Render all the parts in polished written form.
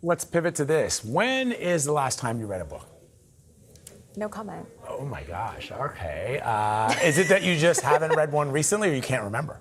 Let's pivot to this. When is the last time you read a book? No comment. Oh my gosh, okay. Is it that you just haven't read one recently or you can't remember?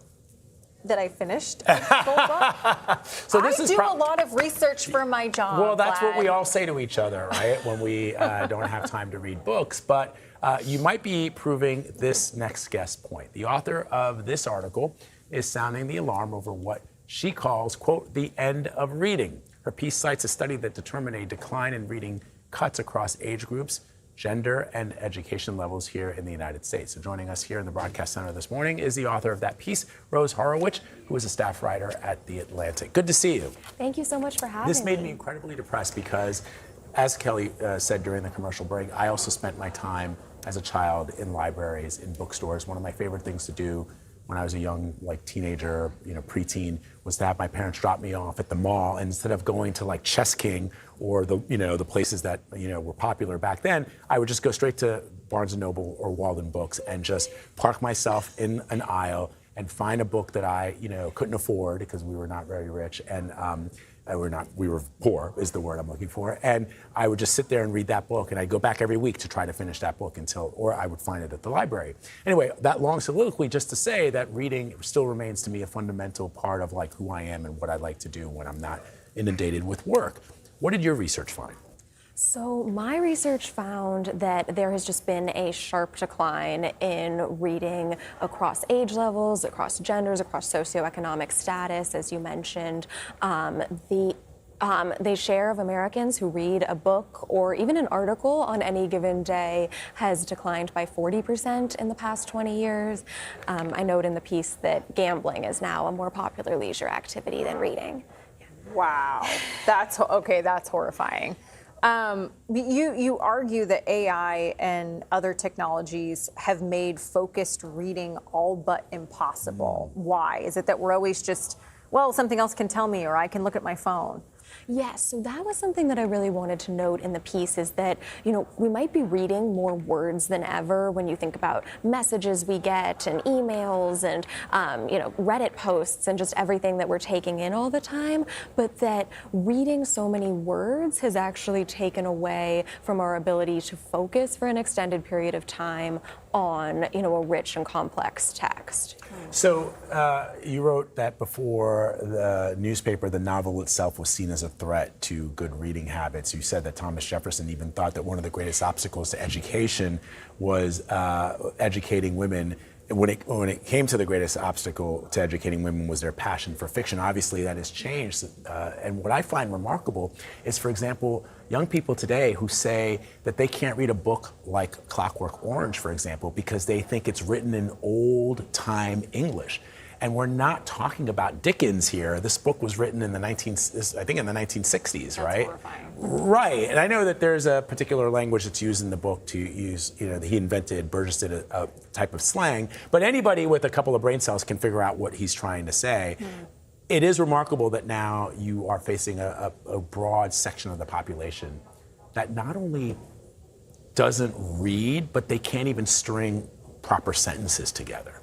That I finished a full book? So this I is do a lot of research for my job. Well, that's what Vlad. we all say to each other, right? When we don't have time to read books. But you might be proving this next guest point. The author of this article is sounding the alarm over what she calls, quote, the end of reading. Her piece cites a study that determined a decline in reading cuts across age groups, gender, and education levels here in the United States. So joining us here in the broadcast center this morning is the author of that piece, Rose Horowitch, who is a staff writer at The Atlantic. Good to see you. Thank you so much for having me. This made me incredibly depressed because, as Kelly said during the commercial break, I also spent my time as a child in libraries, in bookstores. One of my favorite things to do when I was a young, teenager, preteen, was to have my parents drop me off at the mall, and instead of going to Chess King or the places that were popular back then, I would just go straight to Barnes & Noble or Walden Books and just park myself in an aisle and find a book that I couldn't afford because we were not very rich, and we were poor is the word I'm looking for. And I would just sit there and read that book, and I'd go back every week to try to finish that book or I would find it at the library. Anyway, that long soliloquy just to say that reading still remains to me a fundamental part of who I am and what I like to do when I'm not inundated with work. What did your research find? So my research found that there has just been a sharp decline in reading across age levels, across genders, across socioeconomic status, as you mentioned. The share of Americans who read a book or even an article on any given day has declined by 40% in the past 20 years. I note in the piece that gambling is now a more popular leisure activity than reading. Wow, that's horrifying. You argue that AI and other technologies have made focused reading all but impossible. Why? Is it that we're always just, something else can tell me, or I can look at my phone? Yes, so that was something that I really wanted to note in the piece is that, we might be reading more words than ever when you think about messages we get and emails and, Reddit posts and just everything that we're taking in all the time, but that reading so many words has actually taken away from our ability to focus for an extended period of time on, a rich and complex text. So you wrote that before the newspaper, the novel itself was seen as a threat to good reading habits. You said that Thomas Jefferson even thought that one of the greatest obstacles to education was educating women. When it came to the greatest obstacle to educating women was their passion for fiction. Obviously, that has changed. And what I find remarkable is, for example, young people today who say that they can't read a book like Clockwork Orange, for example, because they think it's written in old-time English. And we're not talking about Dickens here. This book was written in the 1960s, That's right? Horrifying. Right. And I know that there's a particular language that's used in the book to use, that he invented, Burgess did a type of slang. But anybody with a couple of brain cells can figure out what he's trying to say. It is remarkable that now you are facing a broad section of the population that not only doesn't read, but they can't even string proper sentences together.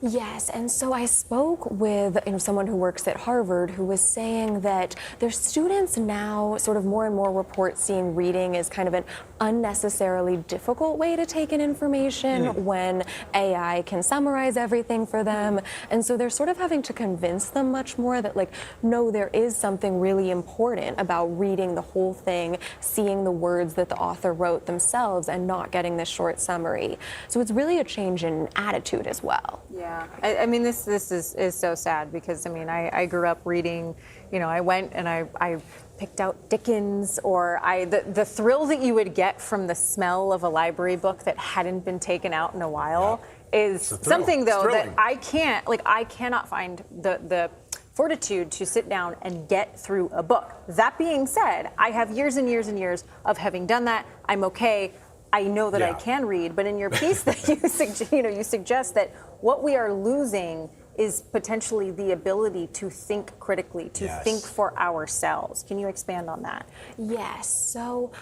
Yes, and so I spoke with someone who works at Harvard who was saying that their students now sort of more and more report seeing reading as kind of an unnecessarily difficult way to take in information when AI can summarize everything for them. And so they're sort of having to convince them much more that no, there is something really important about reading the whole thing, seeing the words that the author wrote themselves and not getting this short summary. So it's really a change in attitude as well. Yeah, I mean, this is so sad because, I grew up reading, I went and I picked out Dickens, or the thrill that you would get from the smell of a library book that hadn't been taken out in a while is something, though, that I cannot find the fortitude to sit down and get through a book. That being said, I have years and years and years of having done that. I'm okay. I know that I can read, but in your piece that you suggest that what we are losing is potentially the ability to think critically, to think for ourselves. Can you expand on that? Yes. So,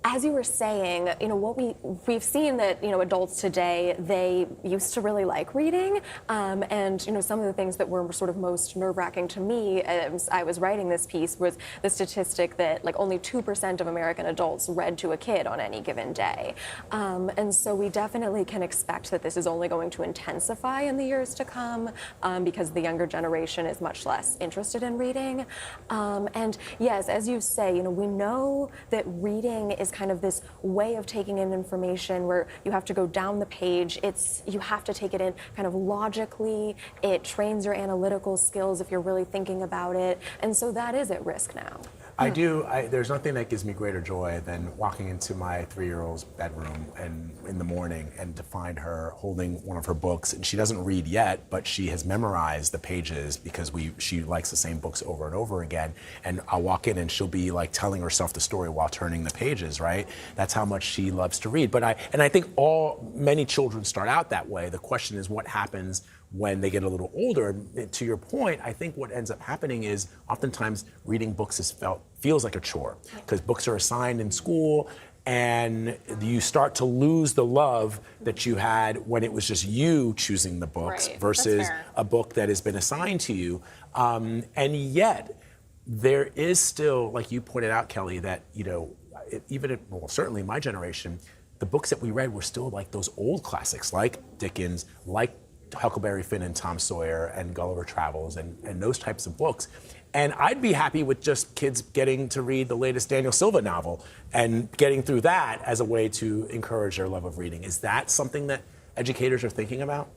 as you were saying, what we've seen that adults today, they used to really like reading, and some of the things that were sort of most nerve-wracking to me as I was writing this piece was the statistic that like only 2% of American adults read to a kid on any given day, and so we definitely can expect that this is only going to intensify in the years to come because the younger generation is much less interested in reading, and yes, as you say, we know that reading is kind of this way of taking in information where you have to go down the page. You have to take it in kind of logically. It trains your analytical skills if you're really thinking about it. And so that is at risk now. I do. There's nothing that gives me greater joy than walking into my 3-year-old's bedroom and in the morning and to find her holding one of her books. And she doesn't read yet, but she has memorized the pages because she likes the same books over and over again. And I'll walk in and she'll be like telling herself the story while turning the pages, right? That's how much she loves to read. But I think many children start out that way. The question is what happens when they get a little older. And to your point, I think what ends up happening is oftentimes reading books feels like a chore because books are assigned in school and you start to lose the love that you had when it was just you choosing the books versus a book that has been assigned to you. And yet there is still, like you pointed out, Kelly, that, certainly my generation, the books that we read were still like those old classics, like Dickens, like Huckleberry Finn and Tom Sawyer and Gulliver Travels and those types of books. And I'd be happy with just kids getting to read the latest Daniel Silva novel and getting through that as a way to encourage their love of reading. Is that something that educators are thinking about?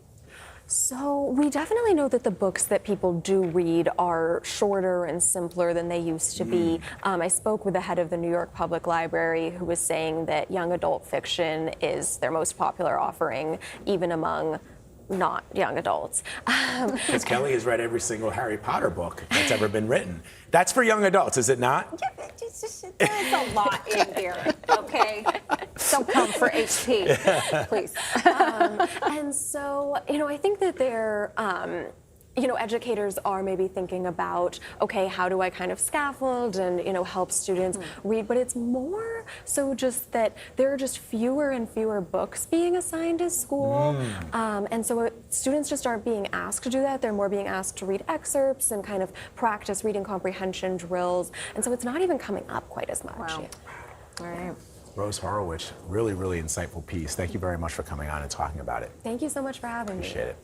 So we definitely know that the books that people do read are shorter and simpler than they used to be. I spoke with the head of the New York Public Library who was saying that young adult fiction is their most popular offering, even among not young adults. Because Kelly has read every single Harry Potter book that's ever been written. That's for young adults, is it not? Yeah, there's a lot in there, okay? Don't come for HP, please. And so, I think that they're, educators are maybe thinking about, okay, how do I kind of scaffold and, help students read? But it's more so just that there are just fewer and fewer books being assigned to school. And so students just aren't being asked to do that. They're more being asked to read excerpts and kind of practice reading comprehension drills. And so it's not even coming up quite as much. Wow. All right. Rose Horowitch, really, really insightful piece. Thank you very much for coming on and talking about it. Thank you so much for having me. Appreciate it.